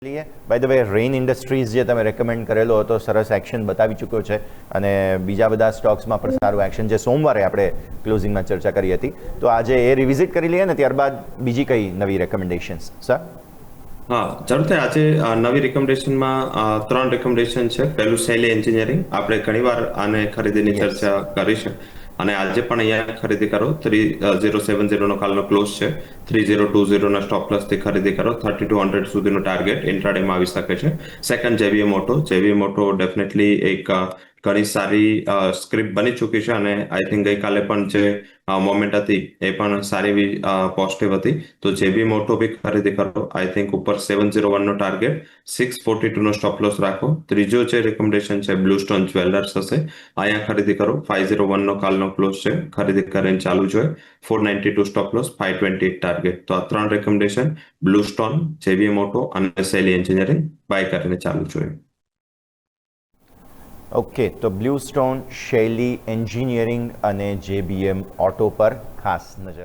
By the way Rain Industries જે તમે recommend કરેલો હતો સરસ એક્શન બતાવી ચૂક્યો છે અને બીજા બધા સ્ટોક્સમાં પણ સારું એક્શન જે સોમવારે આપણે ક્લોઝિંગમાં ચર્ચા કરી હતી તો આજે એ રિવિઝિટ કરી લઈએ ને ત્યારબાદ બીજી કઈ નવી રેકમેન્ડેશન્સ સર? હા, જરૂરથી આજે નવી રિકમેન્ડેશનમાં 3 રિકમેન્ડેશન છે. પહેલું શૈલી એન્જિનિયરિંગ, આપણે ઘણીવાર આને ખરીદીની ચર્ચા કરી છે અને આજે પણ અહીંયા ખરીદી કરો. 3070 નો કાલનો ક્લોઝ છે. 3020 ના સ્ટોપ લોસ થી ખરીદી કરો. 3200 સુધીનો ટાર્ગેટ ઇન્ટ્રાડેમાં આવી શકે છે. સેકન્ડ જેવીએમ ઓટો ડેફિનેટલી એક ઘણી સારી સ્ક્રિપ્ટ બની ચૂકી છે અને આઈ થિંક ગઈકાલે પણ જે મોમેન્ટ હતી એ પણ સારી એવી પોઝિટિવ હતી. તો જેવીએમ ઓટો બી ખરીદી કરો. આઈ થિંક ઉપર 701 નો ટાર્ગેટ, 642 નો સ્ટોપ લોસ રાખો. ત્રીજો જે રિકમેન્ડેશન છે બ્લુસ્ટોન જ્વેલર્સ હશે, અહીંયા ખરીદી કરો. 501 નો કાલનો ક્લોઝ છે, ખરીદી કરીને ચાલુ જોઈએ. 492 સ્ટોપ લોસ, 528 ટાર્ગેટ. તો આ 3 રેકમેન્ડેશન બ્લુસ્ટોન, જેવીએમ ઓટો અને શૈલી એન્જિનિયરિંગ બાય કરીને ચાલુ જોઈએ. ઓકે, તો બ્લુસ્ટોન, શૈલી એન્જિનિયરિંગ અને જેબીએમ ઓટો પર ખાસ નજર